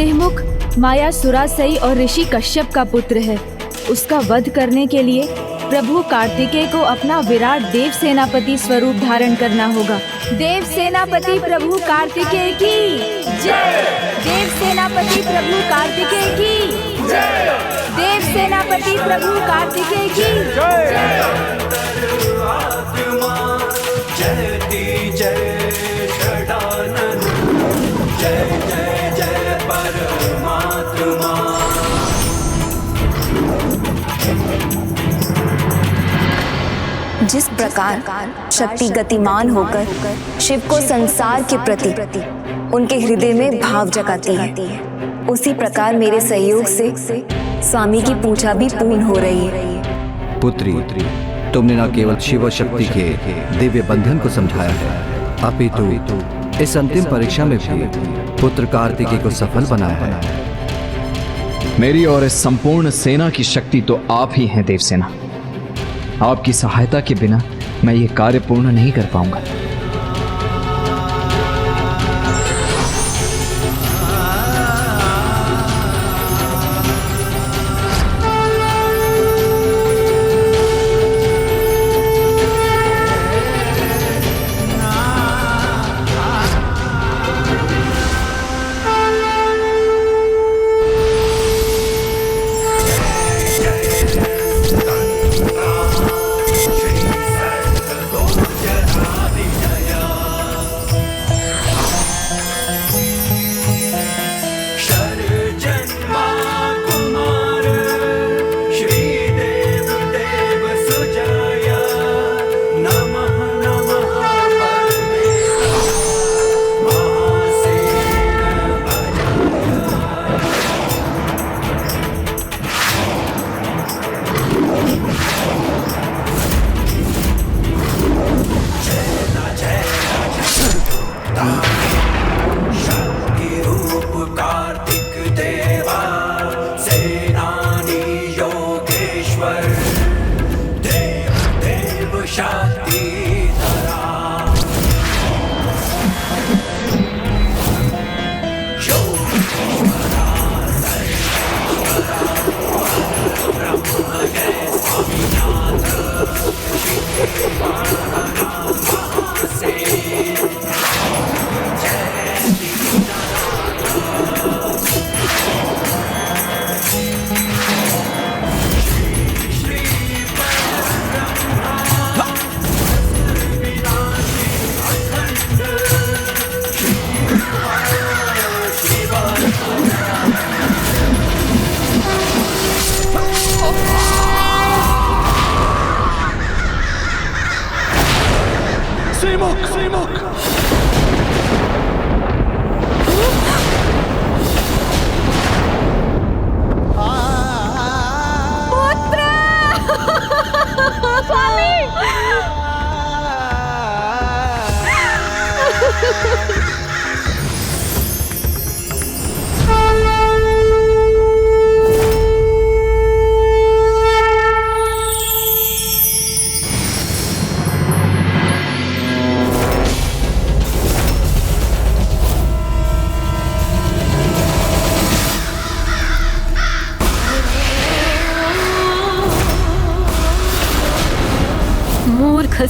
सिंहमुख माया सुरासई और ऋषि कश्यप का पुत्र है। उसका वध करने के लिए प्रभु कार्तिकेय को अपना विराट देव सेनापति स्वरूप धारण करना होगा। देव सेनापति प्रभु कार्तिकेय की जय। देव सेनापति प्रभु कार्तिकेय की जय। देव सेनापति प्रभु कार्तिकेय की जय। जिस प्रकार शक्ति गतिमान होकर शिव को संसार के प्रति उनके हृदय में भाव जगाती है, उसी प्रकार मेरे सहयोग से स्वामी की पूजा भी पूर्ण हो रही है। पुत्री, तुमने न केवल शिव शक्ति के दिव्य बंधन को समझाया है, अपितु इस अंतिम परीक्षा में भी पुत्र कार्तिकेय को सफल बनाया है। मेरी और इस संपूर्ण सेना की शक्ति तो आप ही हैं देवसेना। आपकी सहायता के बिना मैं ये कार्य पूर्ण नहीं कर पाऊंगा।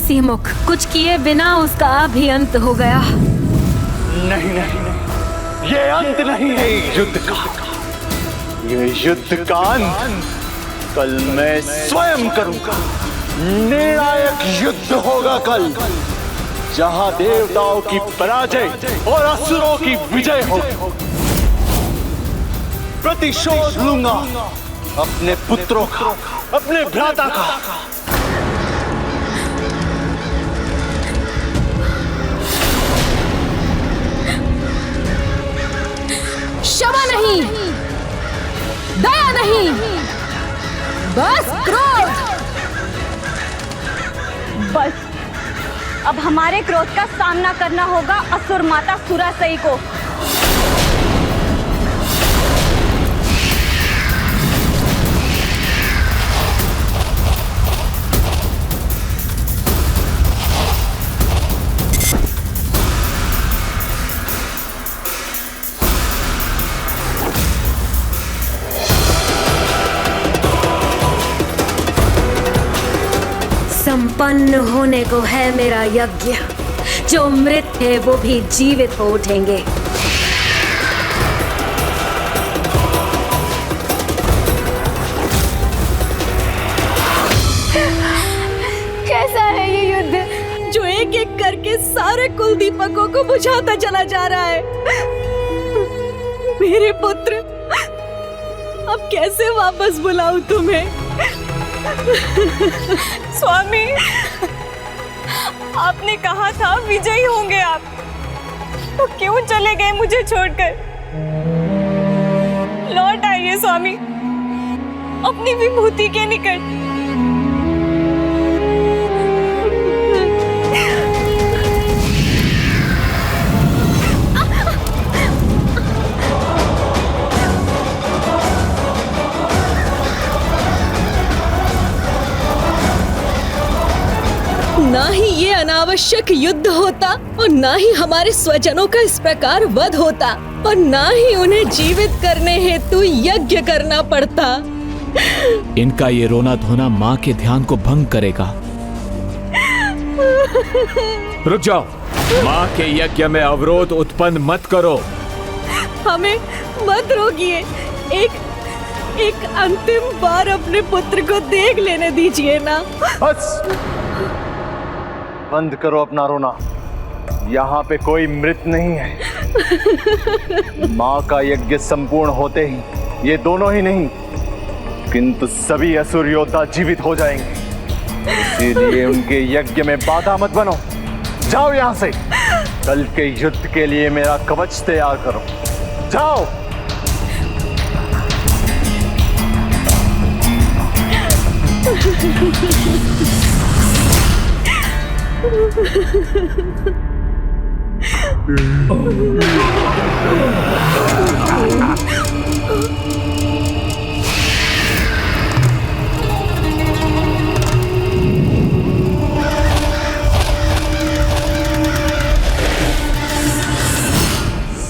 सिंहमुख, कुछ किए बिना उसका भी अंत हो गया। नहीं नहीं, ये अंत नहीं है युद्ध का। ये युद्ध का अंत कल मैं स्वयं करूंगा। निर्णायक युद्ध होगा कल, जहां देवताओं की पराजय और असुरों की विजय होगी। प्रतिशोध लूंगा अपने पुत्रों का, अपने भ्राता का। क्षमा नहीं, दया नहीं, बस क्रोध। बस अब हमारे क्रोध का सामना करना होगा असुर माता सुरासई को। उत्पन्न होने को है मेरा यज्ञ। जो मृत है वो भी जीवित हो उठेंगे। कैसा है ये युद्ध जो एक एक करके सारे कुल दीपकों को बुझाता चला जा रहा है। मेरे पुत्र, अब कैसे वापस बुलाऊं तुम्हें? स्वामी, आपने कहा था विजयी होंगे आप, तो क्यों चले गए मुझे छोड़कर? लौट आइए स्वामी अपनी विभूति के निकट। ना ही ये अनावश्यक युद्ध होता और ना ही हमारे स्वजनों का इस प्रकार वध होता और ना ही उन्हें जीवित करने हेतु यज्ञ करना पड़ता। इनका ये रोना धोना माँ के ध्यान को भंग करेगा। रुक जाओ, माँ के यज्ञ में अवरोध उत्पन्न मत करो। हमें मत रोकिए, एक अंतिम बार अपने पुत्र को देख लेने दीजिए ना। बस बंद करो अपना रोना। यहाँ पे कोई मृत नहीं है। माँ का यज्ञ संपूर्ण होते ही ये दोनों ही नहीं किंतु सभी असुर योद्धा जीवित हो जाएंगे। इसीलिए उनके यज्ञ में बाधा मत बनो। जाओ यहाँ से। कल के युद्ध के लिए मेरा कवच तैयार करो। जाओ।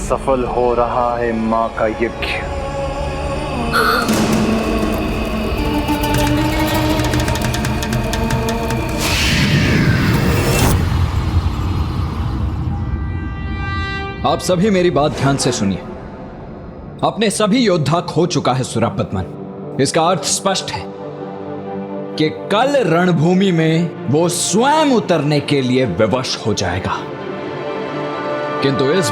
सफल हो रहा है माँ का यज्ञ। आप सभी मेरी बात ध्यान से सुनिए। अपने सभी योद्धा खो चुका है सुरापद्मन। इसका अर्थ स्पष्ट है कि कल रणभूमि में वो स्वयं उतरने के लिए विवश हो जाएगा। किंतु इस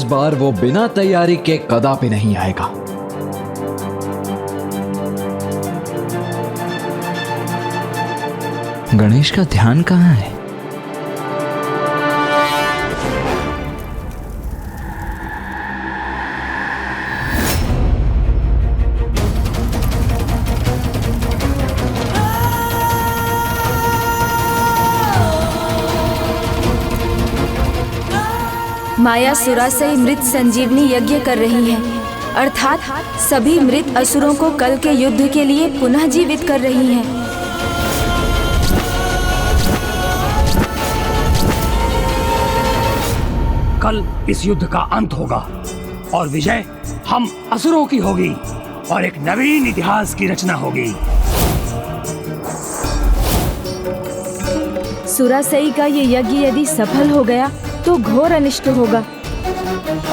बार वो बिना तैयारी के कदापि नहीं आएगा। गणेश का ध्यान कहां है? माया सुरासई मृत संजीवनी यज्ञ कर रही है, अर्थात सभी मृत असुरों को कल के युद्ध के लिए पुनः जीवित कर रही हैं। कल इस युद्ध का अंत होगा और विजय हम असुरों की होगी और एक नवीन इतिहास की रचना होगी। सुरासई का ये यज्ञ यदि सफल हो गया तो घोर अनिष्ट होगा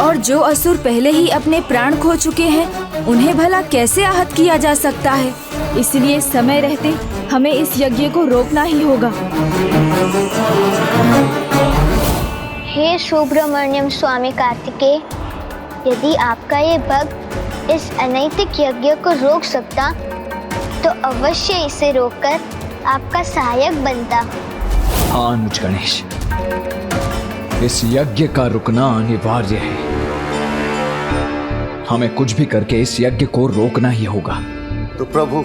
और जो असुर पहले ही अपने प्राण खो चुके हैं उन्हें भला कैसे आहत किया जा सकता है। इसलिए समय रहते हमें इस यज्ञ को रोकना ही होगा। हे सुब्रमण्यम स्वामी कार्तिकेय, यदि आपका ये भक्त इस अनैतिक यज्ञ को रोक सकता तो अवश्य इसे रोककर आपका सहायक बनता। हाँ अनुज गणेश, इस यज्ञ का रुकना अनिवार्य है। हमें कुछ भी करके इस यज्ञ को रोकना ही होगा। तो प्रभु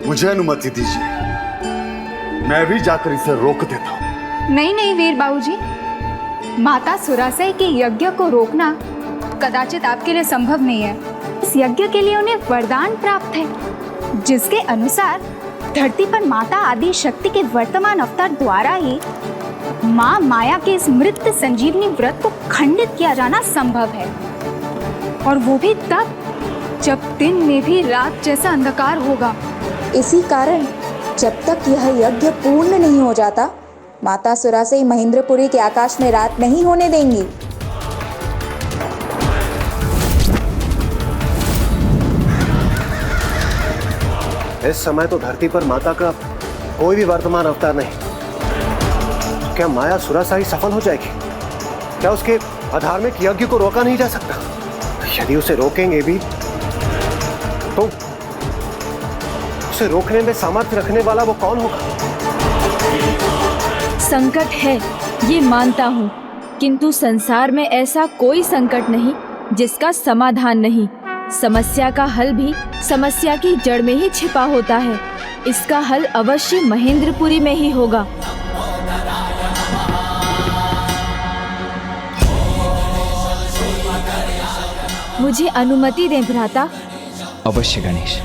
मुझे अनुमति दीजिए, मैं भी जाकर इसे रोक देता हूँ। नहीं वीर बाबूजी, माता सुरासई के यज्ञ को रोकना कदाचित आपके लिए संभव नहीं है। इस यज्ञ के लिए उन्हें वरदान प्राप्त है जिसके अनुसार धरती पर माता आदि शक्ति के वर्तमान अवतार द्वारा ही माँ माया के इस मृत संजीवनी व्रत को खंडित किया जाना संभव है, और वो भी तब जब दिन में भी रात जैसा अंधकार होगा इसी कारण जब तक यह यज्ञ पूर्ण नहीं हो जाता, माता सुरासई महेंद्रपुरी के आकाश में रात नहीं होने देंगी। इस समय तो धरती पर माता का कोई भी वर्तमान अवतार नहीं। क्या माया सुरासाई सफल हो जाएगी? क्या उसके अधार्मिक यज्ञ को रोका नहीं जा सकता? यदि उसे रोकेंगे भी तो उसे रोकने में सामर्थ्य रखने वाला वो कौन होगा? संकट है, ये मानता हूँ, किंतु संसार में ऐसा कोई संकट नहीं जिसका समाधान नहीं। समस्या का हल भी समस्या की जड़ में ही छिपा होता है। इसका हल अवश्य महेंद्रपुरी में ही होगा। मुझे अनुमति दें भ्राता। अवश्य गणेश।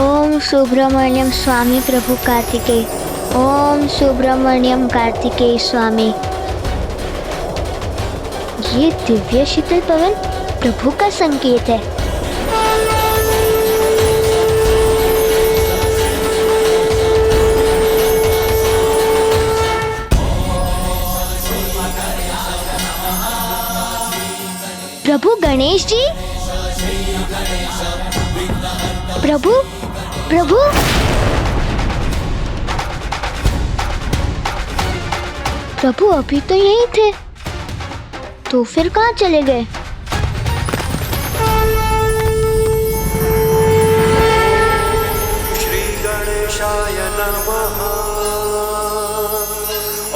ओम सुब्रमण्यम स्वामी प्रभु कार्तिकेय। ओम सुब्रमण्यम कार्तिकेय स्वामी। ये दिव्य शीतल पवन प्रभु का संकेत है। प्रभु गणेश जी, प्रभु प्रभु प्रभु अभी तो यहीं थे, तो फिर कहाँ चले गए? श्री गणेशाय नमः।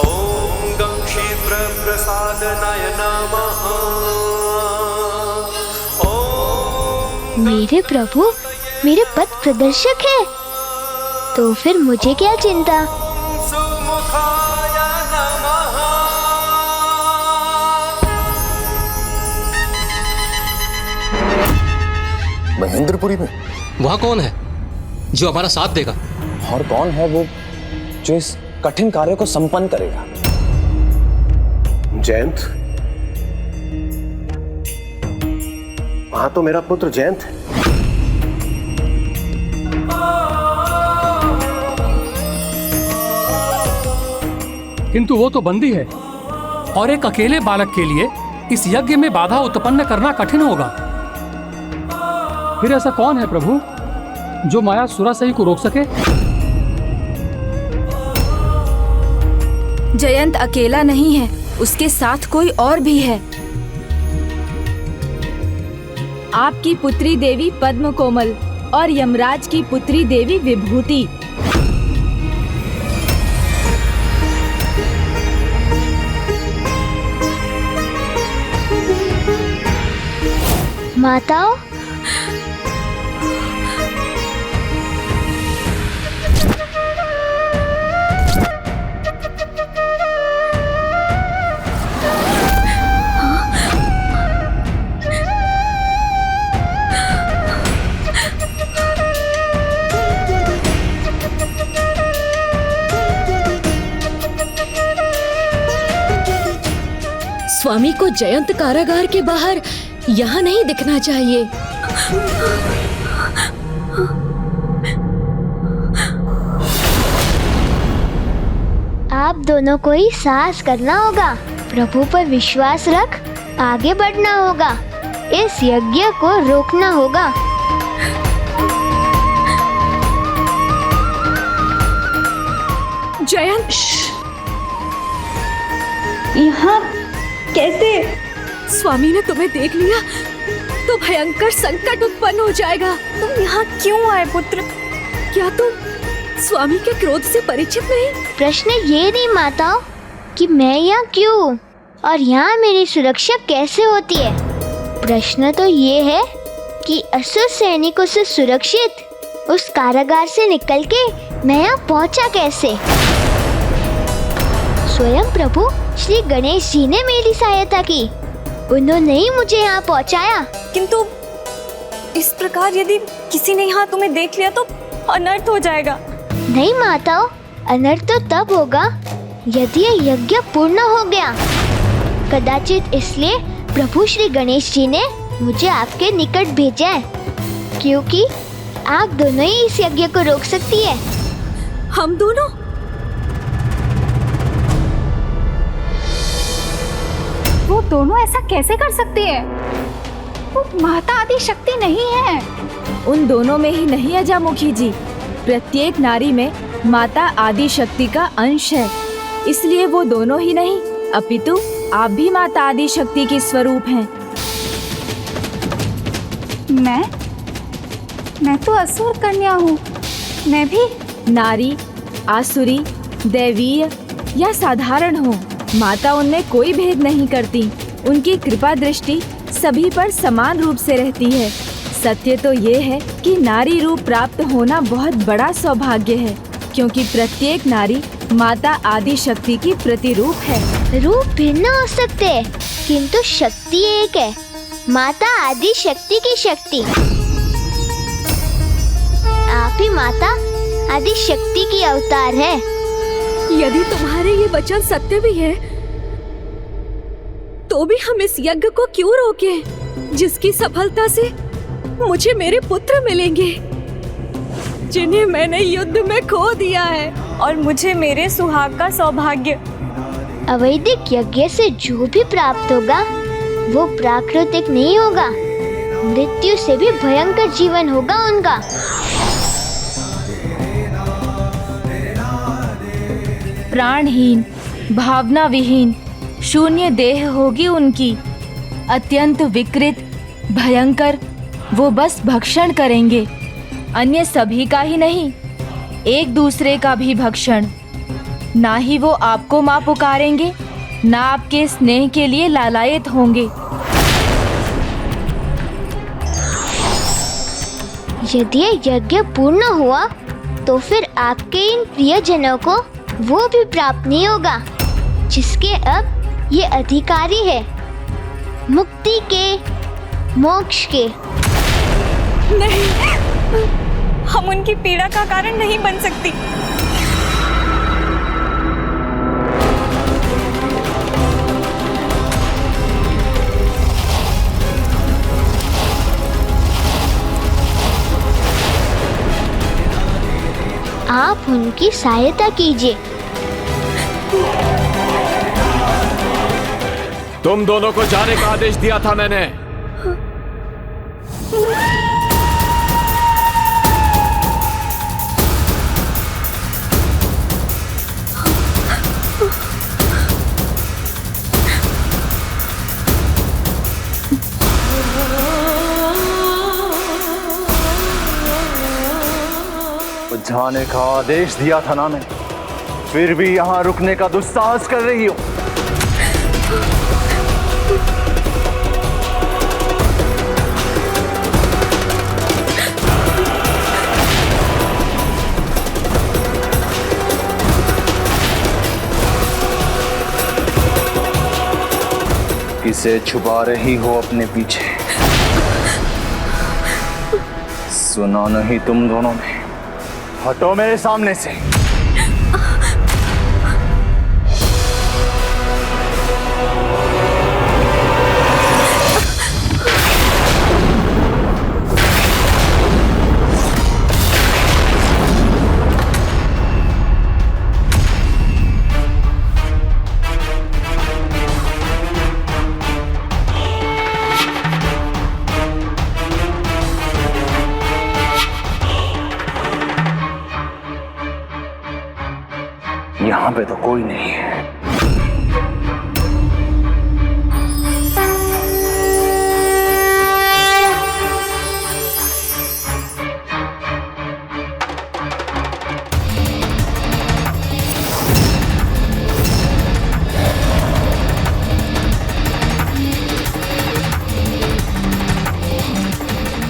ओम गं क्षिप्र प्रसादनाय नमः। मेरे प्रभु मेरे पथ प्रदर्शक है, तो फिर मुझे क्या चिंता? महेंद्रपुरी में वहाँ कौन है जो हमारा साथ देगा? और कौन है वो जो इस कठिन कार्य को संपन्न करेगा? जयंत, वहां तो मेरा पुत्र जयंत है। किंतु वो तो बंदी है और एक अकेले बालक के लिए इस यज्ञ में बाधा उत्पन्न करना कठिन होगा। फिर ऐसा कौन है प्रभु जो माया सुरासई को रोक सके? जयंत अकेला नहीं है, उसके साथ कोई और भी है। आपकी पुत्री देवी पद्म कोमल और यमराज की पुत्री देवी विभूति। माताओं, स्वामी को जयंत कारागार के बाहर यहाँ नहीं दिखना चाहिए। आप दोनों को ही साहस करना होगा, प्रभु पर विश्वास रख आगे बढ़ना होगा, इस यज्ञ को रोकना होगा। जयंत, यहाँ कैसे? स्वामी ने तुम्हें देख लिया तो भयंकर संकट उत्पन्न हो जाएगा। तुम यहाँ क्यों आए पुत्र? क्या तुम स्वामी के क्रोध से परिचित नहीं? प्रश्न ये नहीं माताओं कि मैं यहाँ क्यों और यहाँ मेरी सुरक्षा कैसे होती है। प्रश्न तो ये है कि असुर सैनिकों से सुरक्षित उस कारागार से निकल के मैं यहाँ पहुँचा कैसे। स्वयं प्रभु श्री गणेश जी ने मेरी सहायता की, उन्होंने ही मुझे यहाँ पहुँचाया। किंतु इस प्रकार यदि किसी ने यहाँ तुम्हें देख लिया तो अनर्थ हो जाएगा। नहीं माताओं, अनर्थ तो तब होगा यदि ये यज्ञ पूर्ण हो गया। कदाचित इसलिए प्रभु श्री गणेश जी ने मुझे आपके निकट भेजा है, क्योंकि आप दोनों ही इस यज्ञ को रोक सकती है। हम दोनों? वो दोनों ऐसा कैसे कर सकती है? वो माता आदि शक्ति नहीं है। उन दोनों में ही नहीं अजामुखी जी, प्रत्येक नारी में माता आदि शक्ति का अंश है। इसलिए वो दोनों ही नहीं, अपितु आप भी माता आदि शक्ति की स्वरूप हैं। मैं तो असुर कन्या हूँ। मैं भी नारी, आसुरी, दैवीय या साधारण हो, माता उनमें कोई भेद नहीं करती। उनकी कृपा दृष्टि सभी पर समान रूप से रहती है। सत्य तो ये है कि नारी रूप प्राप्त होना बहुत बड़ा सौभाग्य है, क्योंकि प्रत्येक नारी माता आदि शक्ति की प्रतिरूप है। रूप भिन्न हो सकते हैं, किंतु शक्ति एक है, माता आदि शक्ति की शक्ति। आप ही माता आदि शक्ति की अवतार है। यदि तुम्हारे ये वचन सत्य भी है, तो भी हम इस यज्ञ को क्यों रोकें, जिसकी सफलता से मुझे मेरे पुत्र मिलेंगे, जिन्हें मैंने युद्ध में खो दिया है, और मुझे मेरे सुहाग का सौभाग्य। अवैदिक यज्ञ से जो भी प्राप्त होगा वो प्राकृतिक नहीं होगा, मृत्यु से भी भयंकर जीवन होगा उनका। प्राणहीन, भावना विहीन, शून्य देह होगी उनकी, अत्यंत विकृत, भयंकर। वो बस भक्षण करेंगे, अन्य सभी का ही नहीं, एक दूसरे का भी भक्षण। ना ही वो आपको माँ पुकारेंगे, ना आपके स्नेह के लिए लालायित होंगे। यदि ये यज्ञ पूर्ण हुआ तो फिर आपके इन प्रियजनों को वो भी प्राप्त नहीं होगा जिसके अब ये अधिकारी है, मुक्ति के, मोक्ष के। नहीं, हम उनकी पीड़ा का कारण नहीं बन सकती। आप उनकी सहायता कीजिए। तुम दोनों को जाने का आदेश दिया था मैंने। जाने का आदेश दिया था ना मैंने, फिर भी यहाँ रुकने का दुस्साहस कर रही हो। किसे छुपा रही हो अपने पीछे? सुना नहीं तुम दोनों ने? हटो मेरे सामने से। यहाँ पे तो कोई नहीं है।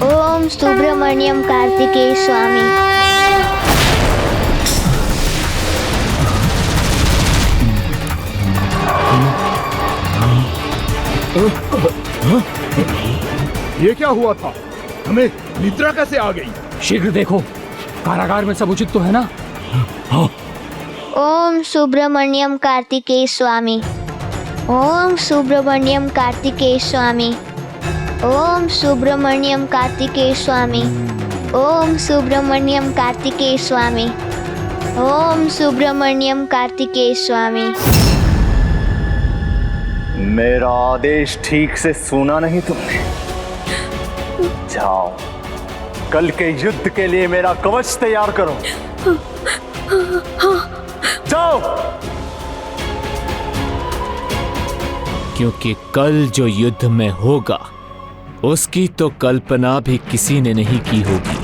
ओम सुब्रमण्यम कार्तिकेय स्वामी। ये क्या हुआ था? हमें निद्रा कैसे आ गई? शीघ्र देखो, कारागार में सब उचित तो है ना? हाँ। ओम सुब्रमण्यम कार्तिकेय स्वामी। ओम सुब्रमण्यम कार्तिकेय स्वामी। ओम सुब्रमण्यम कार्तिकेय स्वामी। ओम सुब्रमण्यम कार्तिकेय स्वामी। ओम सुब्रमण्यम कार्तिकेय स्वामी। मेरा आदेश ठीक से सुना नहीं तुमने? जाओ, कल के युद्ध के लिए मेरा कवच तैयार करो। जाओ। क्योंकि कल जो युद्ध में होगा उसकी तो कल्पना भी किसी ने नहीं की होगी।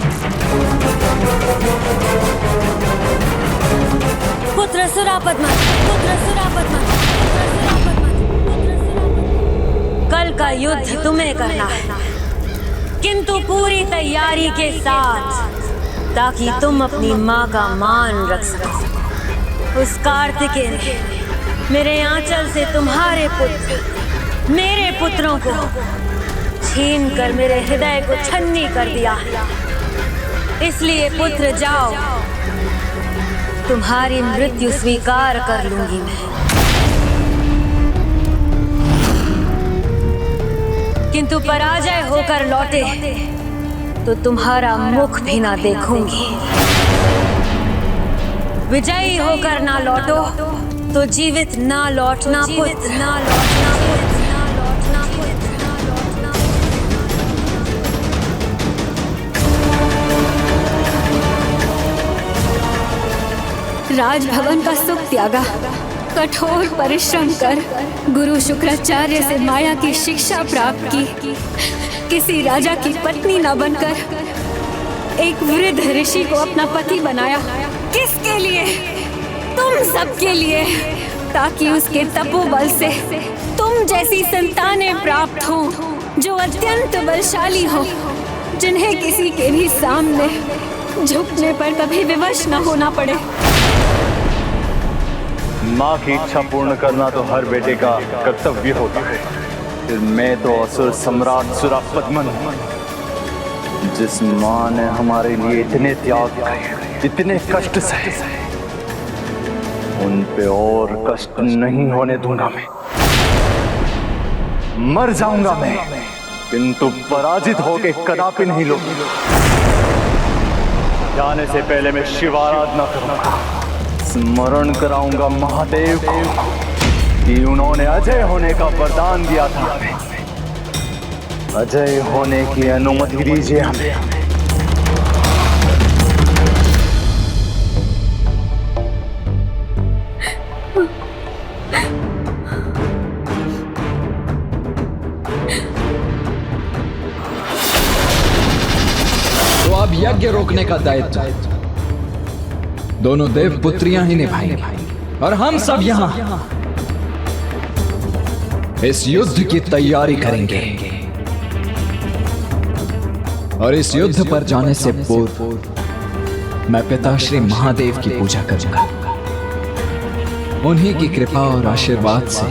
पुत्र सुरापद्मन, पुत्र सुरापद्मन, कल का युद्ध तुम्हें करना है, किंतु पूरी तैयारी के साथ, ताकि तुम अपनी माँ का मान रख सको। उस कार्तिकेय ने मेरे आंचल से तुम्हारे पुत्र, मेरे पुत्रों को छीन कर मेरे हृदय को छन्नी कर दिया। इसलिए पुत्र जाओ, तुम्हारी मृत्यु स्वीकार कर लूंगी मैं, किंतु पराजय होकर लौटे तो तुम्हारा मुख भी ना देखूंगी। विजयी होकर ना लौटो तो जीवित ना लौटना पुत्र, ना लौटना पुत्र, ना लौटना पुत्र, ना लौटना पुत्र। राजभवन का सुख त्यागा, कठोर परिश्रम कर गुरु शुक्राचार्य से माया की शिक्षा प्राप्त की, किसी राजा की पत्नी न बनकर एक वृद्ध ऋषि को अपना पति बनाया। किसके लिए? तुम सबके लिए, ताकि उसके तपोबल से तुम जैसी संतानें प्राप्त हों जो अत्यंत बलशाली हो, जिन्हें किसी के भी सामने झुकने पर कभी विवश न होना पड़े। माँ की इच्छा पूर्ण करना तो हर बेटे का कर्तव्य होता है। फिर मैं तो असुर सम्राट सुरापद्मन, जिस माँ ने हमारे लिए इतने त्याग किए, इतने कष्ट सहे, उन पे और कष्ट नहीं होने दूंगा मैं। मर जाऊंगा मैं, किंतु पराजित होके कदापि नहीं लूंगा। जाने से पहले मैं शिव आराधना करूंगा, स्मरण कराऊंगा महादेव को कि उन्होंने अजय होने का वरदान दिया था। अजय होने की अनुमति दीजिए हमें। तो अब यज्ञ रोकने का दायित्व दोनों देव पुत्रियां ही निभाएंगी, और हम सब यहाँ इस युद्ध की तैयारी करेंगे। और इस युद्ध पर जाने से पूर्व मैं पिताश्री महादेव की पूजा करूंगा। उन्हीं की कृपा और आशीर्वाद से,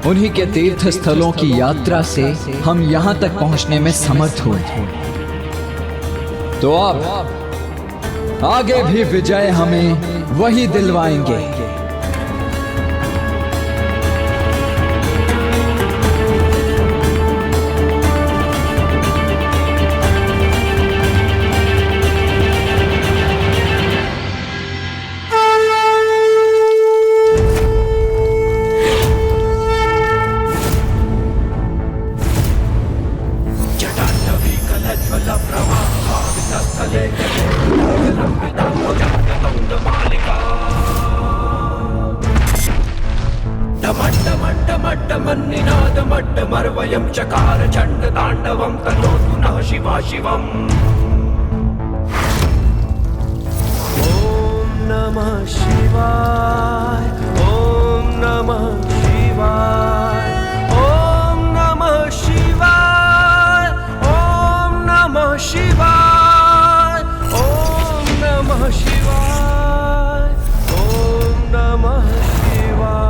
उन्हीं के तीर्थ स्थलों की यात्रा से हम यहां तक पहुंचने में समर्थ हुए। तो अब आगे भी विजय हमें वही दिलवाएंगे। मर्वयं चकार चंड तांडवं तनोतु नः शिवा शिवम्। ओम नमः शिवाय, ओम नमः शिवाय, ओम नमः शिवाय, ओम नमः शिवाय, ओम नमः शिवाय, ओम नमः शिवाय।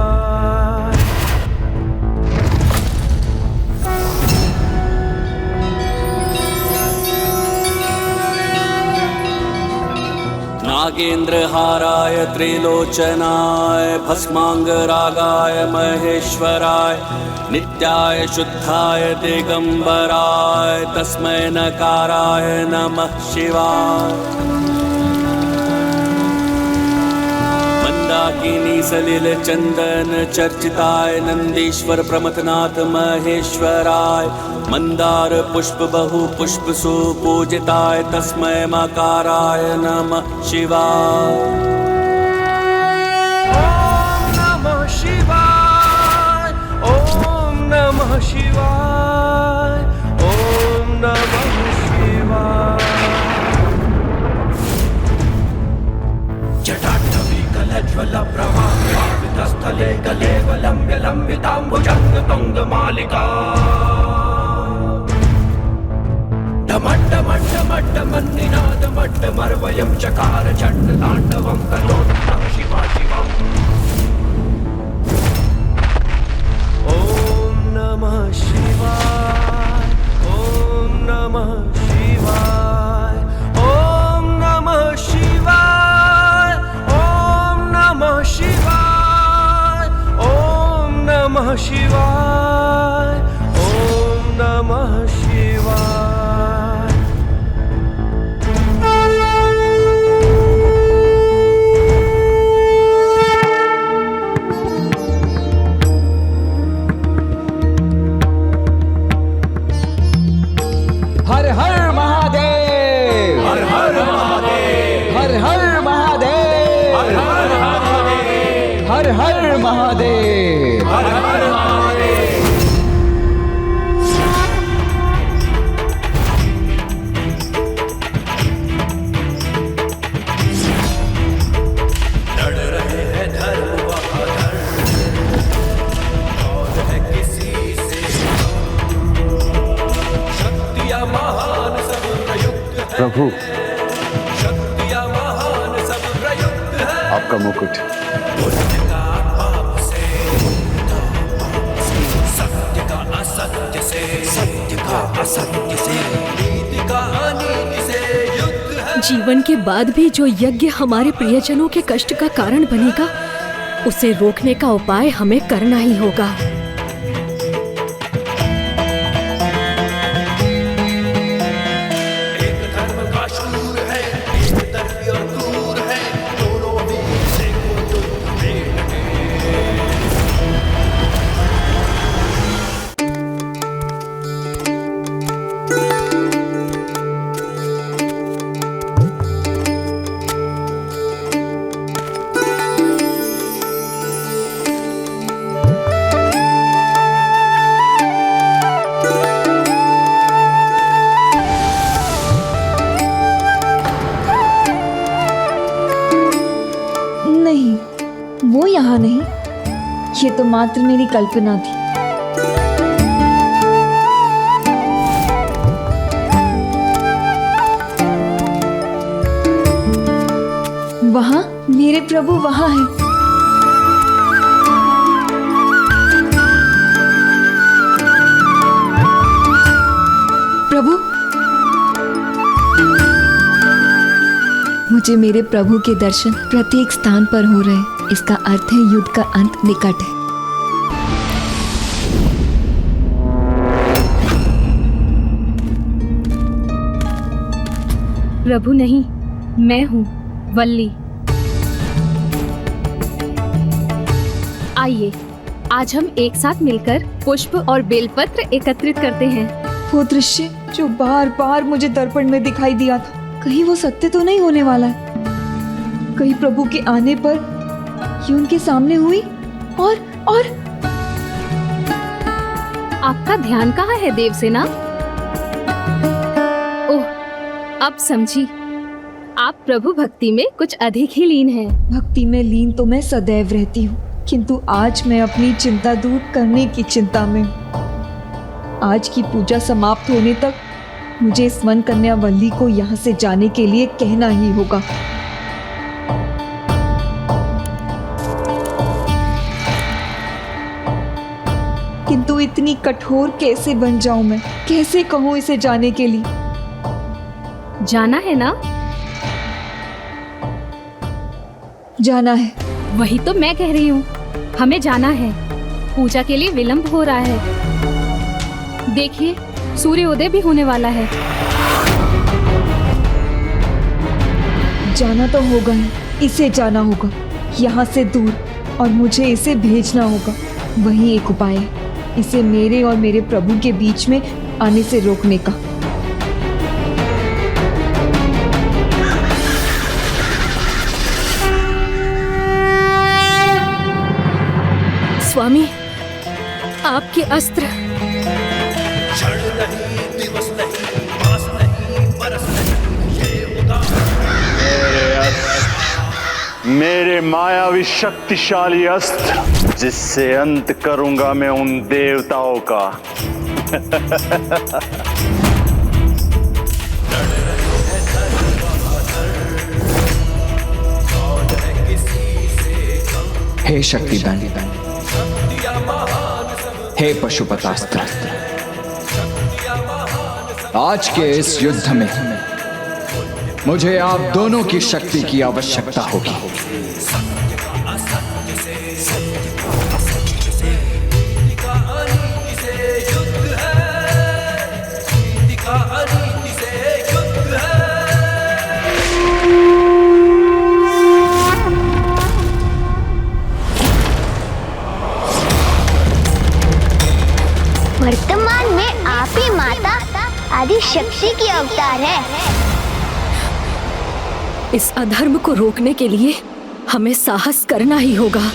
नागेन्द्रहाराय त्रिलोचनाय भस्मांगरागाय महेश्वराय नित्याय शुद्धाय दिगंबराय तस्मै नकाराय नमः शिवाय। मंदाकिनी सलिल चंदन चर्चिताय नंदीश्वर प्रमथनाथ महेश्वराय मंदार पुष्प बहु पुष्प सुपूजिताय तस्मै मकाराय नमः शिवाय। ओम नमः शिवाय, ओम नमः शिवाय, ओम नमः शिवाय। जटाटवी कलज्वल प्रभावितस्थले गले वलम्ब्य लम्बिताम्बुजङ्ग तुङ्गमालिका डमड्डमड्डमड्डमन्निनादमड्डमर्वयं चकार चण्डताण्डवं तनोतु शिवा शिवम्। ॐ नमः शिवाय, ॐ नमः शिवाय, ॐ नमः शिवाय, ॐ नमः शिवाय, ॐ नमः शिवाय, ॐ नमः शिवाय। हर हर महादेव, हर हर महादेव, हर हर महादेव, हर हर महादेव, हर हर महादेव, हर हर महादेव। लड़ रहे हैं धर्म व अधर्म, कौन है किसी से शक्तियां महान सब प्रयुक्त है, प्रभु शक्तियां महान सब प्रयुक्त है। आपका मुकुट पुण्य का पाप से, सत्य का असत्य से, सत्य का असत्य से, नीति का अनीति से युद्ध है। जीवन के बाद भी जो यज्ञ हमारे प्रियजनों के कष्ट का कारण बनेगा, उसे रोकने का उपाय हमें करना ही होगा। एक धर्म का शूर है, एक तरफी और क्रूर है, दोनों में से कोई युद्ध में लगे। नहीं, वो यहाँ नहीं। ये तो मात्र मेरी कल्पना थी। वहाँ मेरे प्रभु वहाँ है। प्रभु, मुझे मेरे प्रभु के दर्शन प्रत्येक स्थान पर हो रहे हैं। इसका अर्थ है युद्ध का अंत निकट है। प्रभु नहीं, मैं हूँ वल्ली। आइए, आज हम एक साथ मिलकर पुष्प और बेलपत्र एकत्रित करते हैं। वो दृश्य जो बार बार मुझे दर्पण में दिखाई दिया था, कहीं वो सत्य तो नहीं होने वाला है? कहीं प्रभु के आने पर ये उनके सामने हुई और आपका ध्यान कहाँ है देवसेना? ओह, अब समझी। आप प्रभु भक्ति में कुछ अधिक ही लीन हैं। भक्ति में लीन तो मैं सदैव रहती हूँ, किंतु आज मैं अपनी चिंता दूर करने की चिंता में हूँ। आज की पूजा समाप्त होने तक मुझे इस वन कन्या वल्ली को यहाँ से जाने के लिए कहना ही होगा। किंतु इतनी कठोर कैसे बन जाऊं मैं? कैसे कहूं इसे जाने के लिए? जाना है ना? जाना है। वही तो मैं कह रही हूँ, हमें जाना है। पूजा के लिए विलंब हो रहा है। देखिए, सूर्योदय भी होने वाला है। जाना तो होगा ही, इसे जाना होगा यहाँ से दूर, और मुझे इसे भेजना होगा। वही एक उपाय है इसे मेरे और मेरे प्रभु के बीच में आने से रोकने का। स्वामी, आपके अस्त्र। क्षण नहीं, दिवस नहीं, मास नहीं, बरस नहीं, ये मेरे मायावी शक्तिशाली अस्त्र, जिससे अंत करूंगा मैं उन देवताओं का। हे शक्तिदंड, हे पशुपतास्त्र, आज के इस युद्ध में मुझे आप दोनों की शक्ति की आवश्यकता होगी। वर्तमान में आप ही माता आदि शक्ति की अवतार है। इस अधर्म को रोकने के लिए हमें साहस करना ही होगा।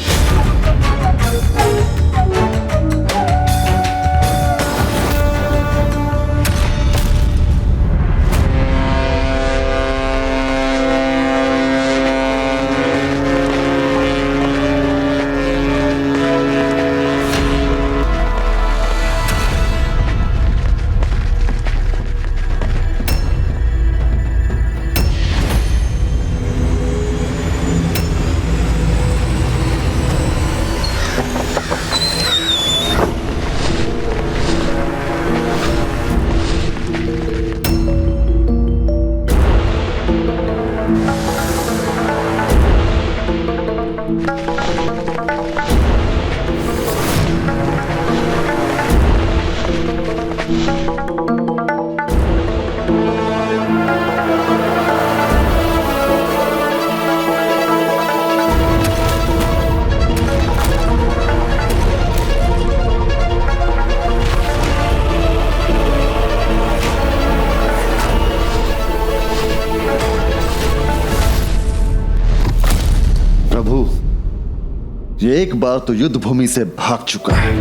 ये एक बार तो युद्ध भूमि से भाग चुका है,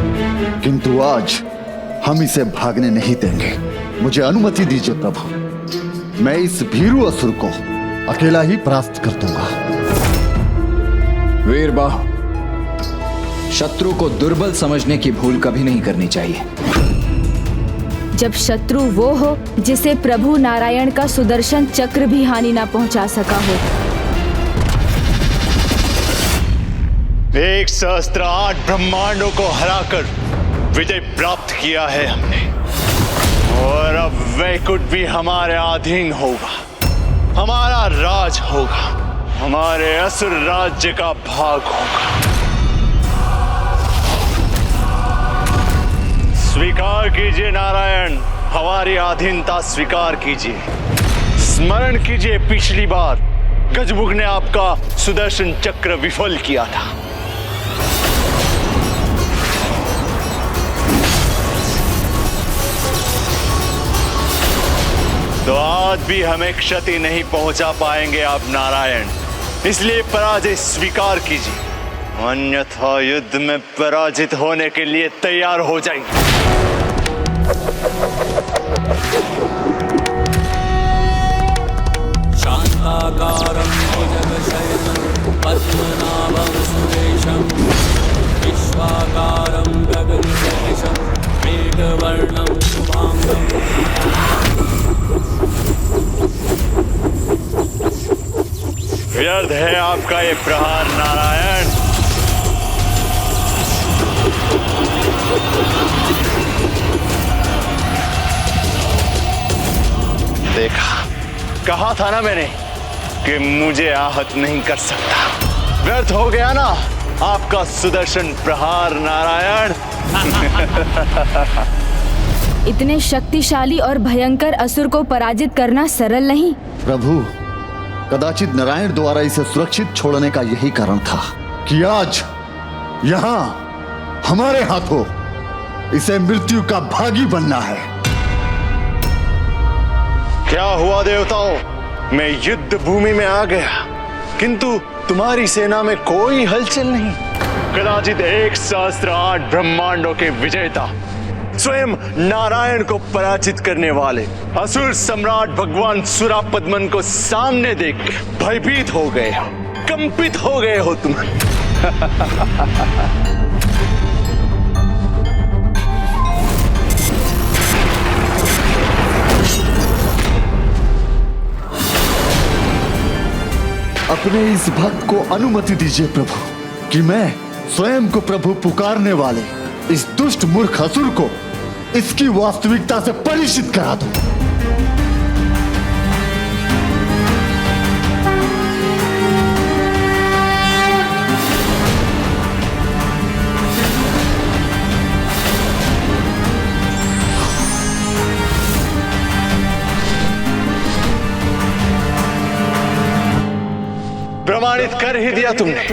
किंतु आज हम इसे भागने नहीं देंगे। मुझे अनुमति दीजिए प्रभु, मैं इस भीरू असुर को अकेला ही परास्त कर दूंगा। वीरबाहु, शत्रु को दुर्बल समझने की भूल कभी नहीं करनी चाहिए। जब शत्रु वो हो जिसे प्रभु नारायण का सुदर्शन चक्र भी हानि ना पहुंचा सका हो। 108 ब्रह्मांडों को हराकर विजय प्राप्त किया है हमने, और अब वैकुंठ भी हमारे अधीन होगा, हमारा राज होगा, हमारे असुर राज्य का भाग होगा। स्वीकार कीजिए नारायण, हमारी अधीनता स्वीकार कीजिए। स्मरण कीजिए पिछली बार गजमुख ने आपका सुदर्शन चक्र विफल किया था। तो आज भी हमें क्षति नहीं पहुंचा पाएंगे आप नारायण, इसलिए पराजय स्वीकार कीजिए, अन्यथा युद्ध में पराजित होने के लिए तैयार हो जाइए। शांताकारं भुजगशयनं पद्मनाभं सुरेशं विश्वाकारं गगनसदृशं मेघवर्णं शुभांगं। व्यर्थ है आपका ये प्रहार नारायण। देखा, कहा था ना मैंने कि मुझे आहत नहीं कर सकता। व्यर्थ हो गया ना आपका सुदर्शन प्रहार नारायण। इतने शक्तिशाली और भयंकर असुर को पराजित करना सरल नहीं। प्रभु, कदाचित नारायण द्वारा इसे सुरक्षित छोड़ने का यही कारण था कि आज यहाँ हमारे हाथों इसे मृत्यु का भागी बनना है। क्या हुआ देवताओं, मैं युद्ध भूमि में आ गया किंतु तुम्हारी सेना में कोई हलचल नहीं। कदाचित 1,008 ब्रह्मांडों के विजेता स्वयं नारायण को पराजित करने वाले असुर सम्राट भगवान सुरापद्मन को सामने देख भयभीत हो गए हो, कंपित हो गए हो तुम। अपने इस भक्त को अनुमति दीजिए प्रभु कि मैं स्वयं को प्रभु पुकारने वाले इस दुष्ट मूर्ख असुर को इसकी वास्तविकता से परिचित करा दूं। प्रमाणित कर ही दिया तुमने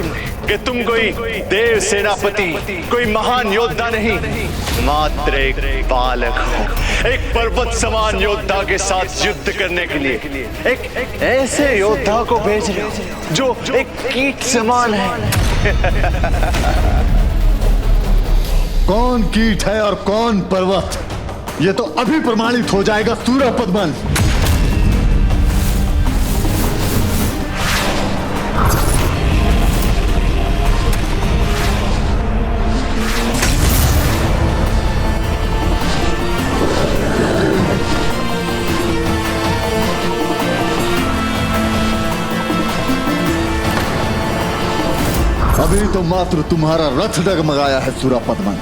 कि तुम कोई देव सेनापति, कोई महान योद्धा नहीं, मात्र एक बालक हो। एक पर्वत समान योद्धा के साथ युद्ध करने के लिए एक ऐसे योद्धा को भेज रहे हो जो एक कीट समान है। कौन कीट है और कौन पर्वत, ये तो अभी प्रमाणित हो जाएगा सूरपद्मन। अभी तो मात्र तुम्हारा रथ डगमगाया है सूरपद्मन।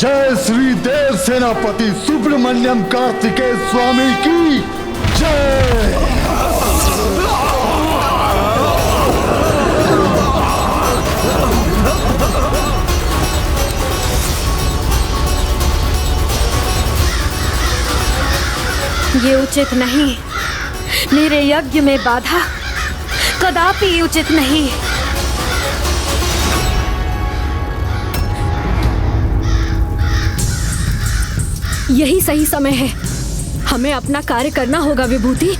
जय श्री देव सेनापति सुब्रमण्यम कार्तिकेय स्वामी की जय। ये उचित नहीं, मेरे यज्ञ में बाधा कदापि उचित नहीं। यही सही समय है, हमें अपना कार्य करना होगा विभूति।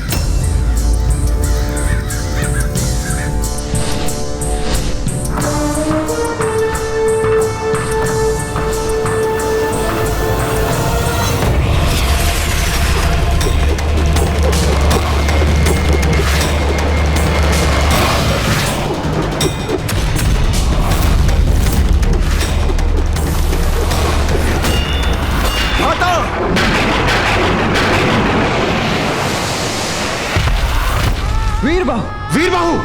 वीरबाहु,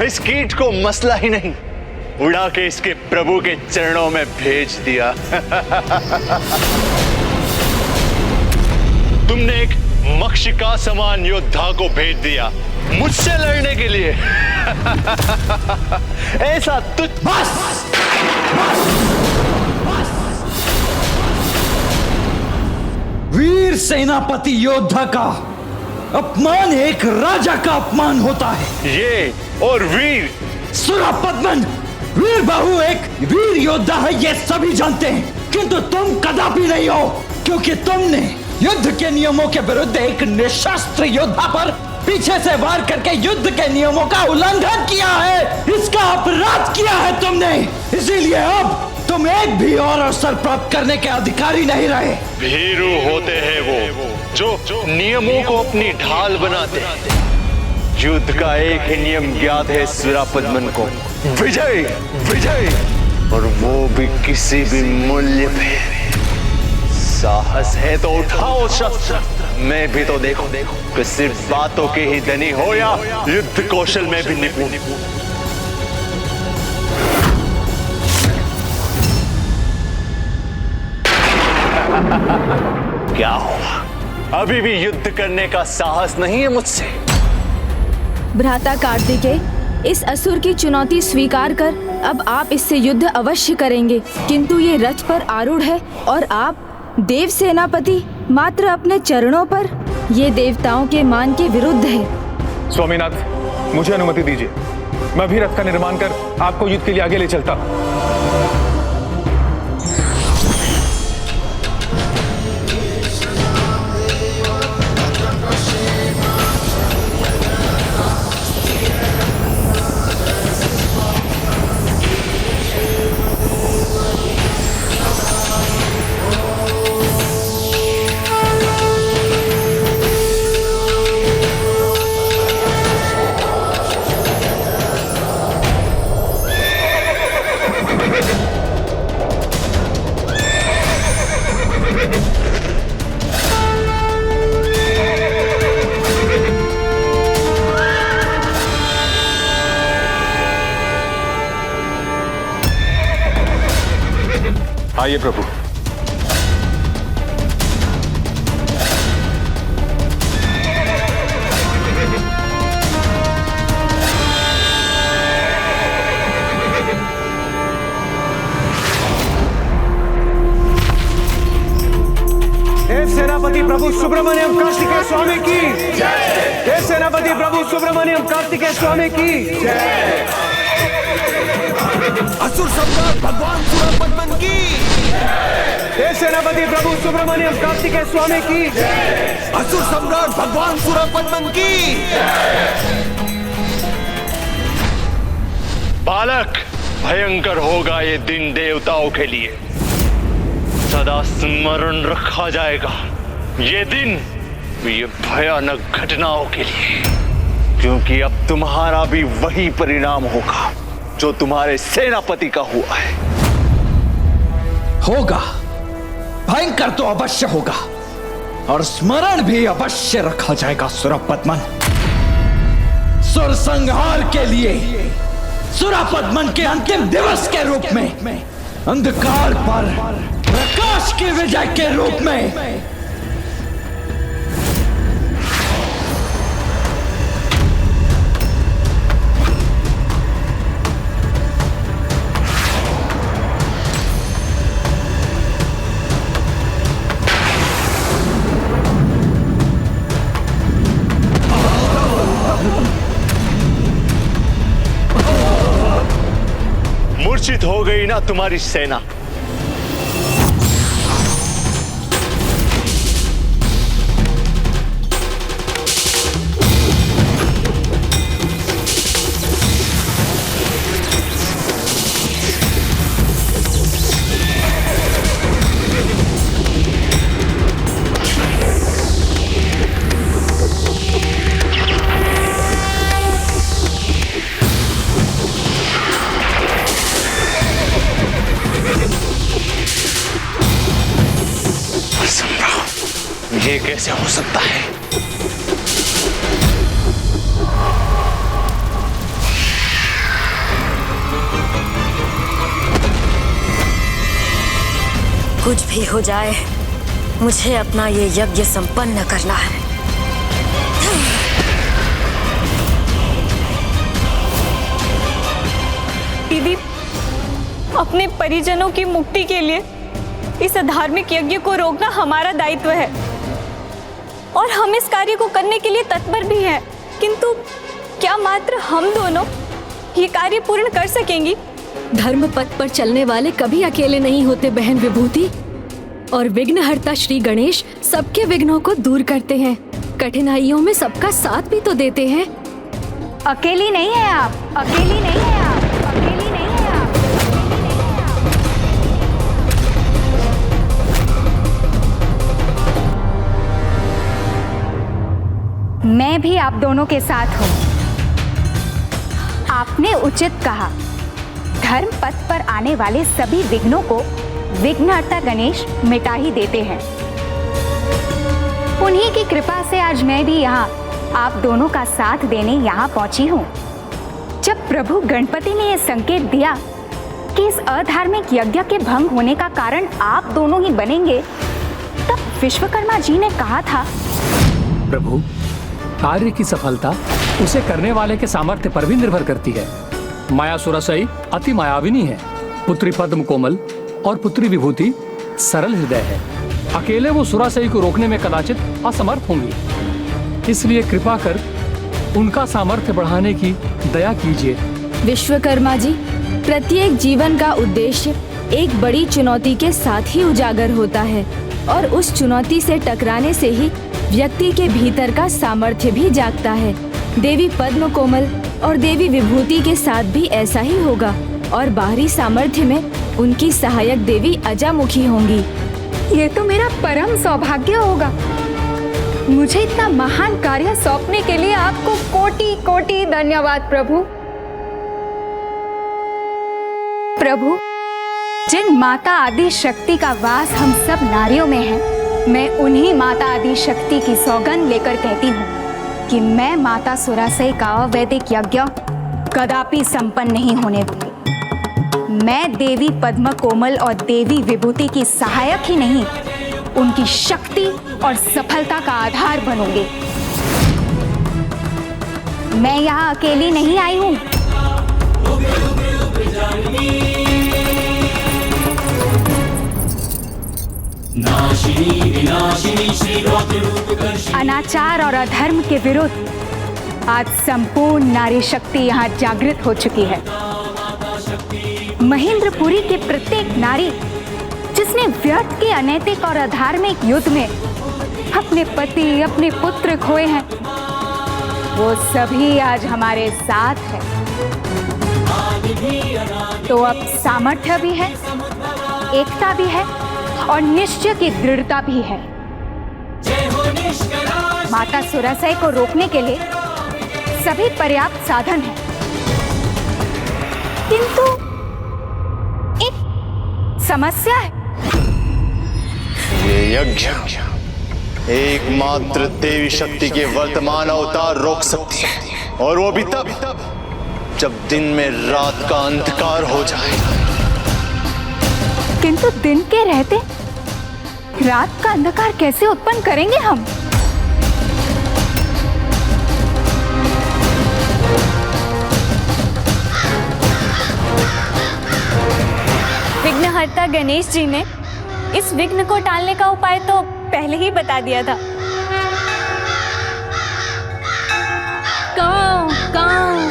इस कीट को मसला ही नहीं, उड़ा के इसके प्रभु के चरणों में भेज दिया। तुमने एक मक्षिका समान योद्धा को भेज दिया मुझसे लड़ने के लिए। ऐसा तुझ वीर सेनापति योद्धा का अपमान एक राजा का अपमान होता है। ये और वीर सुरापद्मन वीरबाहु एक वीर योद्धा है, ये सभी जानते हैं, किंतु तुम कदापि नहीं हो, क्योंकि तुमने युद्ध के नियमों के विरुद्ध एक निशस्त्र योद्धा पर पीछे से वार करके युद्ध के नियमों का उल्लंघन किया है, इसका अपराध किया है तुमने। इसीलिए अब तुम एक भी और अवसर प्राप्त करने के अधिकारी नहीं रहे। भीरू होते हैं वो जो नियमों को अपनी ढाल बनाते हैं। युद्ध का एक ही नियम ज्ञात है सुरापद्मन को, विजय विजय, और वो भी किसी भी मूल्य पे। साहस है तो उठाओ शस्त्र, मैं भी तो देखो कि सिर्फ बातों के ही धनी हो या युद्ध कौशल में भी निपुण। क्या हुआ, अभी भी युद्ध करने का साहस नहीं है मुझसे? भ्राता कार्तिकेय, इस असुर की चुनौती स्वीकार कर अब आप इससे युद्ध अवश्य करेंगे, किंतु ये रथ पर आरूढ़ है और आप देव सेनापति मात्र अपने चरणों पर, ये देवताओं के मान के विरुद्ध है। स्वामीनाथ, मुझे अनुमति दीजिए, मैं भी रथ का निर्माण कर आपको युद्ध के लिए आगे ले चलता। आइए प्रभु। देव सेनापति प्रभु सुब्रमण्यम कार्तिकेय स्वामी की जय। देव सेनापति प्रभु सुब्रमण्यम कार्तिकेय स्वामी की जय। असुर सम्राट भगवान सुरपद्मन की देव सेनापति प्रभु सुब्रमण्यम कार्तिकेय स्वामी की जय। असुर सम्राट भगवान सुरपद्मन की बालक, भयंकर होगा ये दिन देवताओं के लिए, सदा स्मरण रखा जाएगा ये दिन, ये भयानक घटनाओं के लिए, क्योंकि अब तुम्हारा भी वही परिणाम होगा जो तुम्हारे सेनापति का हुआ है। होगा, भयंकर तो अवश्य होगा और स्मरण भी अवश्य रखा जाएगा सुरपद्मन। सुर संहार के लिए सुरपद्मन के अंतिम दिवस के रूप में, अंधकार पर प्रकाश की विजय के रूप में। मूर्छित हो गई ना तुम्हारी सेना? ये कैसे हो सकता है? कुछ भी हो जाए, मुझे अपना ये यज्ञ संपन्न करना है। दीदी, अपने परिजनों की मुक्ति के लिए इस अधार्मिक यज्ञ को रोकना हमारा दायित्व है और हम इस कार्य को करने के लिए तत्पर भी हैं। किंतु क्या मात्र हम दोनों ये कार्य पूर्ण कर सकेंगी? धर्म पथ पर चलने वाले कभी अकेले नहीं होते बहन विभूति, और विघ्नहर्ता श्री गणेश सबके विघ्नों को दूर करते हैं, कठिनाइयों में सबका साथ भी तो देते हैं। अकेली नहीं है आप, अकेली नहीं है आप, अकेली नहीं है आप। मैं भी आप दोनों के साथ हूँ। आपने उचित कहा, धर्म पथ पर आने वाले सभी विघ्नों को विघ्नहर्ता गणेश मिटा ही देते हैं। उन्हीं की कृपा से आज मैं भी यहाँ आप दोनों का साथ देने यहाँ पहुंची हूँ। जब प्रभु गणपति ने यह संकेत दिया कि इस अधार्मिक यज्ञ के भंग होने का कारण आप दोनों ही बनेंगे, तब विश्वकर्मा जी ने कहा था, प्रभु, कार्य की सफलता उसे करने वाले के सामर्थ्य पर भी निर्भर करती है। मायासुरासई अति मायाविनी है, पुत्री पद्म कोमल और पुत्री विभूति सरल हृदय है। अकेले वो सुरासई को रोकने में कदाचित असमर्थ होंगी, इसलिए कृपा कर उनका सामर्थ्य बढ़ाने की दया कीजिए। विश्वकर्मा जी, प्रत्येक जीवन का उद्देश्य एक बड़ी चुनौती के साथ ही उजागर होता है और उस चुनौती से टकराने से ही व्यक्ति के भीतर का सामर्थ्य भी जागता है। देवी पद्म कोमल और देवी विभूति के साथ भी ऐसा ही होगा और बाहरी सामर्थ्य में उनकी सहायक देवी अजामुखी होंगी। ये तो मेरा परम सौभाग्य होगा। मुझे इतना महान कार्य सौंपने के लिए आपको कोटि कोटि धन्यवाद प्रभु। प्रभु, जिन माता आदि शक्ति का वास हम सब नारियों में है, मैं उन्हीं माता आदि शक्ति की सौगंध लेकर कहती हूँ कि मैं माता सुरासई का अवैदिक यज्ञ कदापि संपन्न नहीं होने दूंगी। मैं देवी पद्म कोमल और देवी विभूति की सहायक ही नहीं, उनकी शक्ति और सफलता का आधार बनूंगी। मैं यहाँ अकेली नहीं आई हूँ। अनाचार और अधर्म के विरुद्ध आज संपूर्ण नारी शक्ति यहाँ जागृत हो चुकी है। महेंद्रपुरी के प्रत्येक नारी जिसने व्यर्थ के अनैतिक और अधार्मिक युद्ध में अपने पति, अपने पुत्र खोए हैं, वो सभी आज हमारे साथ है। तो अब सामर्थ्य भी है, एकता भी है और निश्चय की दृढ़ता भी है। माता सुरासई को रोकने के लिए सभी पर्याप्त साधन हैं, किंतु एक समस्या है। ये यज्ञ एकमात्र देवी शक्ति के वर्तमान अवतार रोक सकती है, और वो भी तब जब दिन में रात का अंधकार हो जाए। किंतु दिन के रहते रात का अंधकार कैसे उत्पन्न करेंगे हम? विघ्नहर्ता गणेश जी ने इस विघ्न को टालने का उपाय तो पहले ही बता दिया था। काऊ, काऊ,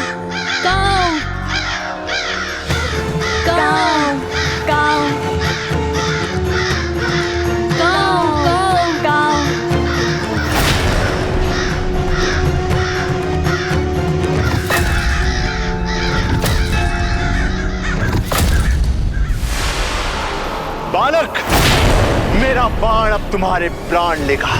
काऊ, काऊ, काऊ, काऊ, काऊ, काऊ। बालक, मेरा बाण अब तुम्हारे प्राण लेगा।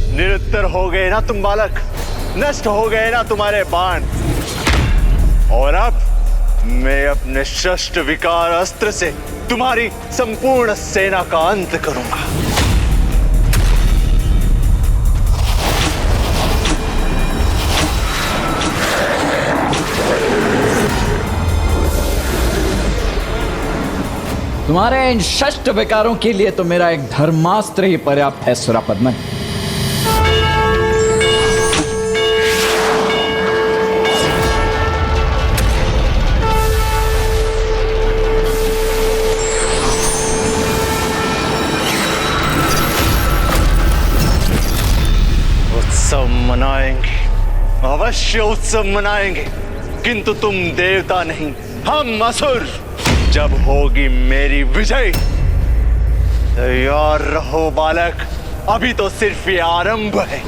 निरुत्तर हो गए ना तुम बालक, नष्ट हो गए ना तुम्हारे बाण। और अब मैं अपने श्रेष्ठ विकार अस्त्र से तुम्हारी संपूर्ण सेना का अंत करूंगा। तुम्हारे इन शस्ट विकारों के लिए तो मेरा एक धर्मास्त्र ही पर्याप्त है सुरापद्मन। उत्सव मनाएंगे, अवश्य उत्सव मनाएंगे, किंतु तुम देवता नहीं, हम असुर जब होगी मेरी विजय। तैयार रहो बालक, अभी तो सिर्फ ये आरंभ है।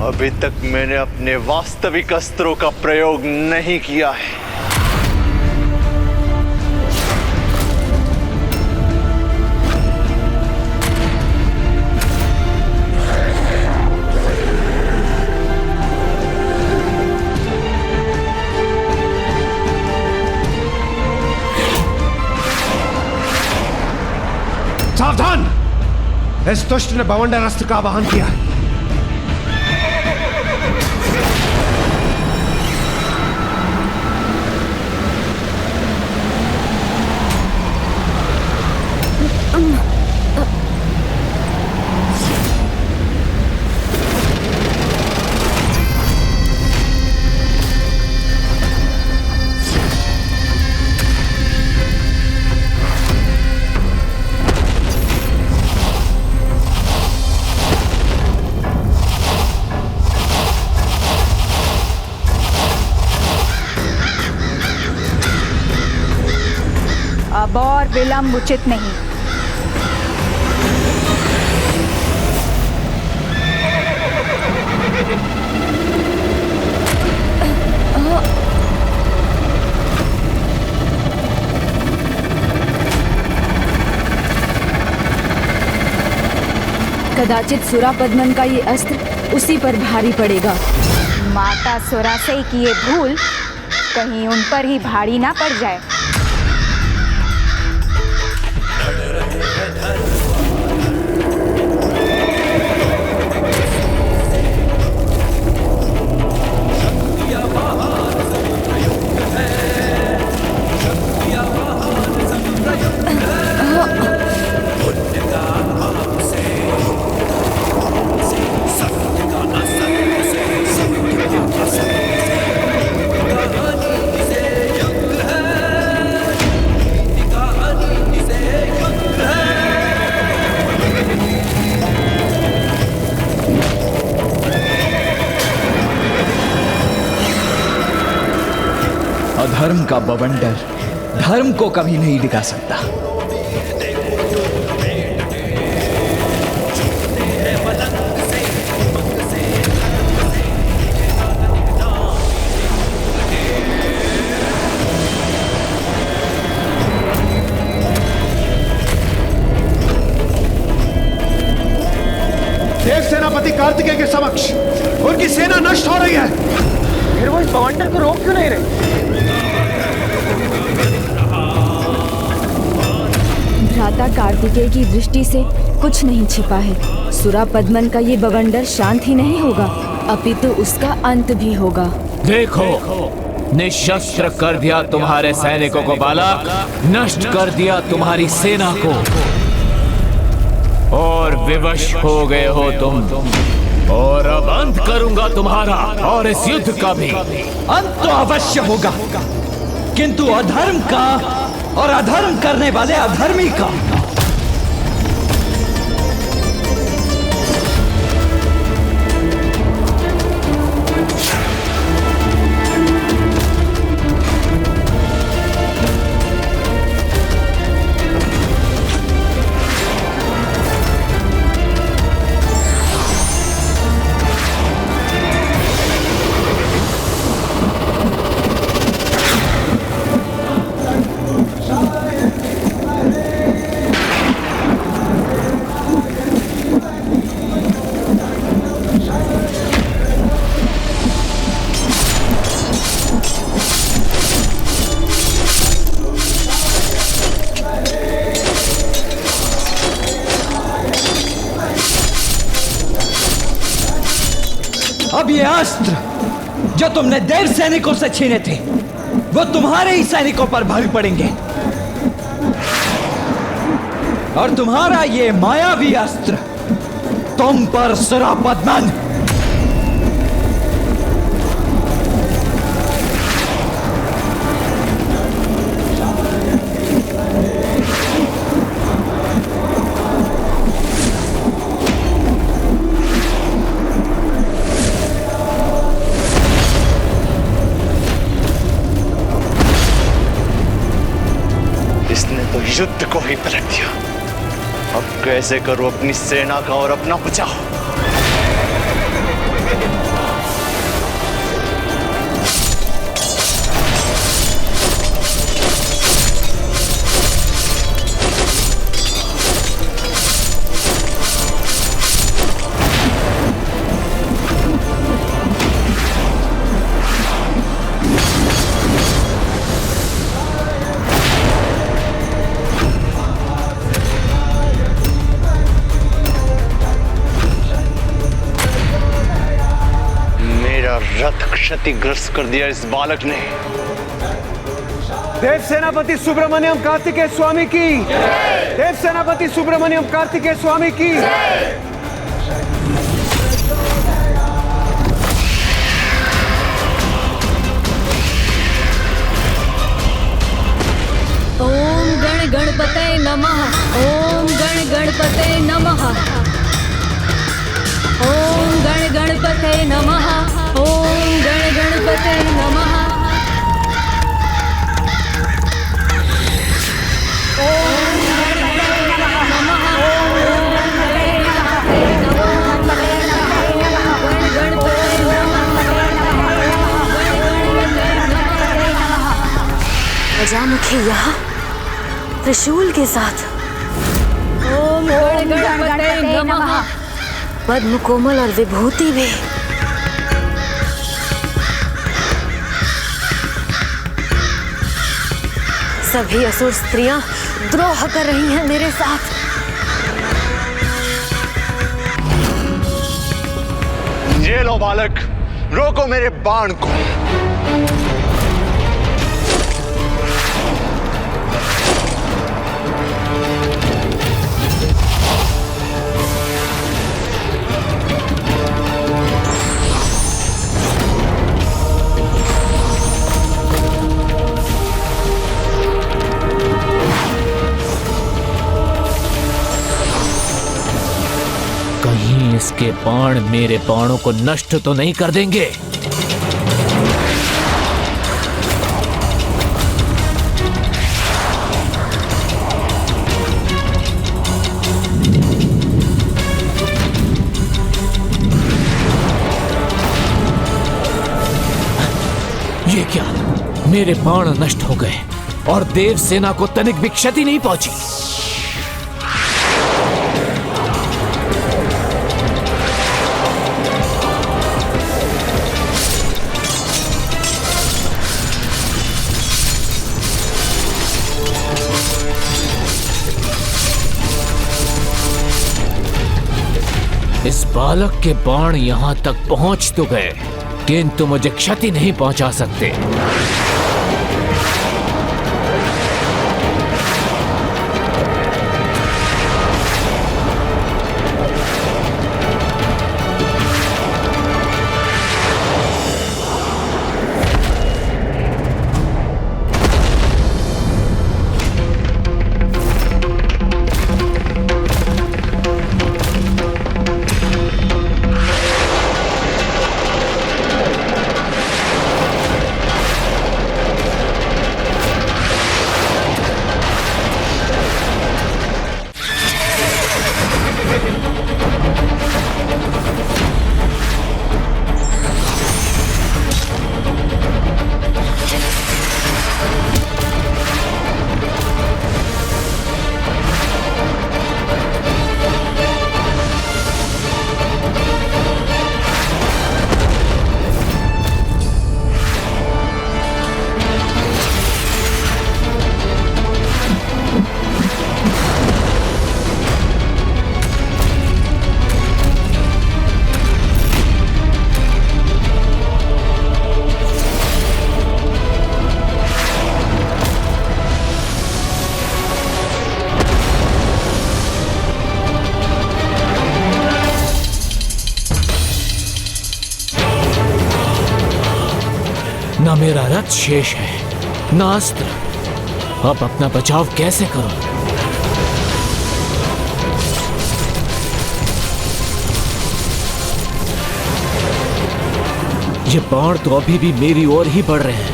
अभी तक मैंने अपने वास्तविक अस्त्रों का प्रयोग नहीं किया है। सावधान! इस दुष्ट ने बवंडर अस्त्र का आवाहन किया है। अब और विलंब उचित नहीं। कदाचित सुरापद्मन का ये अस्त्र उसी पर भारी पड़ेगा। माता सुरासई की ये भूल कहीं उन पर ही भारी ना पड़ जाए। अधर्म का बवंडर धर्म को कभी नहीं दिखा सकता। देव सेनापति कार्तिकेय के समक्ष उनकी सेना नष्ट हो रही है। फिर वो इस बवंडर को रोक क्यों नहीं रहे? भ्राता कार्तिकेय की दृष्टि से कुछ नहीं छिपा है। सुरापद्मन का ये बवंडर शांत ही नहीं होगा, अपितु उसका अंत भी होगा। देखो, निशस्त्र कर दिया तुम्हारे सैनिकों को बालक, नष्ट कर दिया तुम्हारी सेना को, और विवश हो गए हो तुम। और अब अंत करूंगा तुम्हारा और इस युद्ध का भी। अंत तो अवश्य होगा, किंतु अधर्म का और अधर्म करने वाले अधर्मी का। अब ये अस्त्र जो तुमने देव सैनिकों से छीने थे, वो तुम्हारे ही सैनिकों पर भारी पड़ेंगे। और तुम्हारा ये मायावी अस्त्र तुम पर सुरापद्मन। युद्ध को ही पलट दिया। अब कैसे करूं अपनी सेना का और अपना बचाव? रथ क्षतिग्रस्त कर दिया इस बालक ने। देव सेनापति सुब्रमण्यम कार्तिकेय स्वामी की, देव सेनापति सुब्रमण्यम कार्तिकेय स्वामी की। ओम गण गणपते नमः। ओम गण गणपते नमः। ओम गण गणपते नमः। ओम गण गणपते नमः। ओम गजामुखी यहाँ त्रिशूल के साथ। ओम गण गणपते नमः। पद्म कोमल और विभूति भी। सभी असुर स्त्रियां द्रोह कर रही हैं मेरे साथ। ये लो बालक, रोको मेरे बाण को। कहीं इसके बाण मेरे बाणों को नष्ट तो नहीं कर देंगे? ये क्या? मेरे बाण नष्ट हो गए और देव सेना को तनिक भी क्षति नहीं पहुंची। इस बालक के बाण यहां तक पहुंच तो गए, किंतु मुझे क्षति नहीं पहुंचा सकते। न मेरा रथ शेष है, न अस्त्र। अब अपना बचाव कैसे करूं? ये बाण तो अभी भी मेरी ओर ही बढ़ रहे हैं।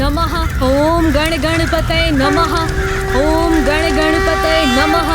नमः। ओम गण गणपतये नमः। ओम गण गणपतये नमः।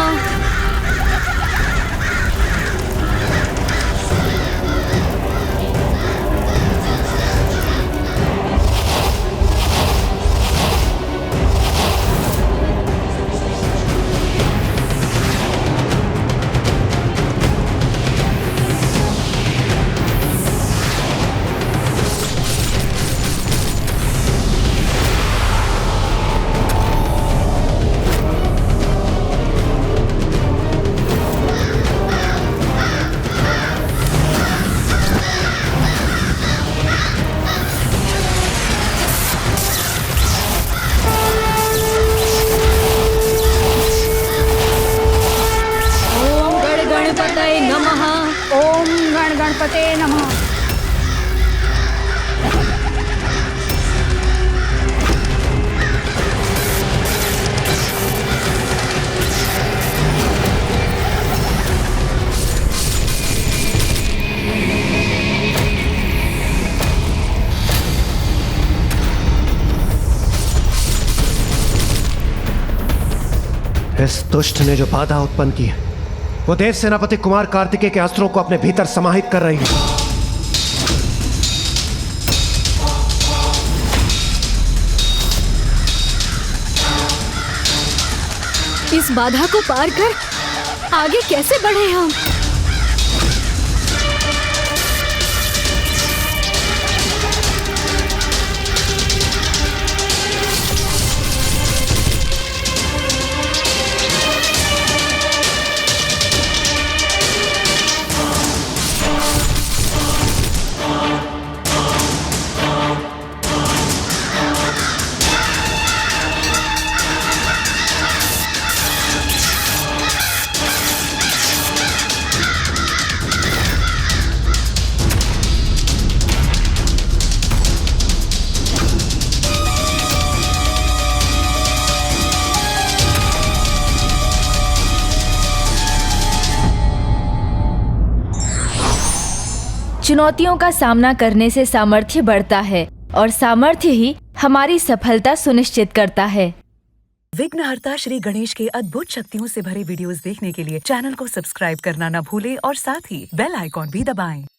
ओम गण गणपते नमः। इस दुष्ट ने जो बाधा उत्पन्न की है वो देव सेनापति कुमार कार्तिकेय के अस्त्रों को अपने भीतर समाहित कर रही है। इस बाधा को पार कर आगे कैसे बढ़े हम? चुनौतियों का सामना करने से सामर्थ्य बढ़ता है और सामर्थ्य ही हमारी सफलता सुनिश्चित करता है। विघ्नहर्ता श्री गणेश के अद्भुत शक्तियों से भरे वीडियोस देखने के लिए चैनल को सब्सक्राइब करना न भूलें और साथ ही बेल आइकॉन भी दबाएं।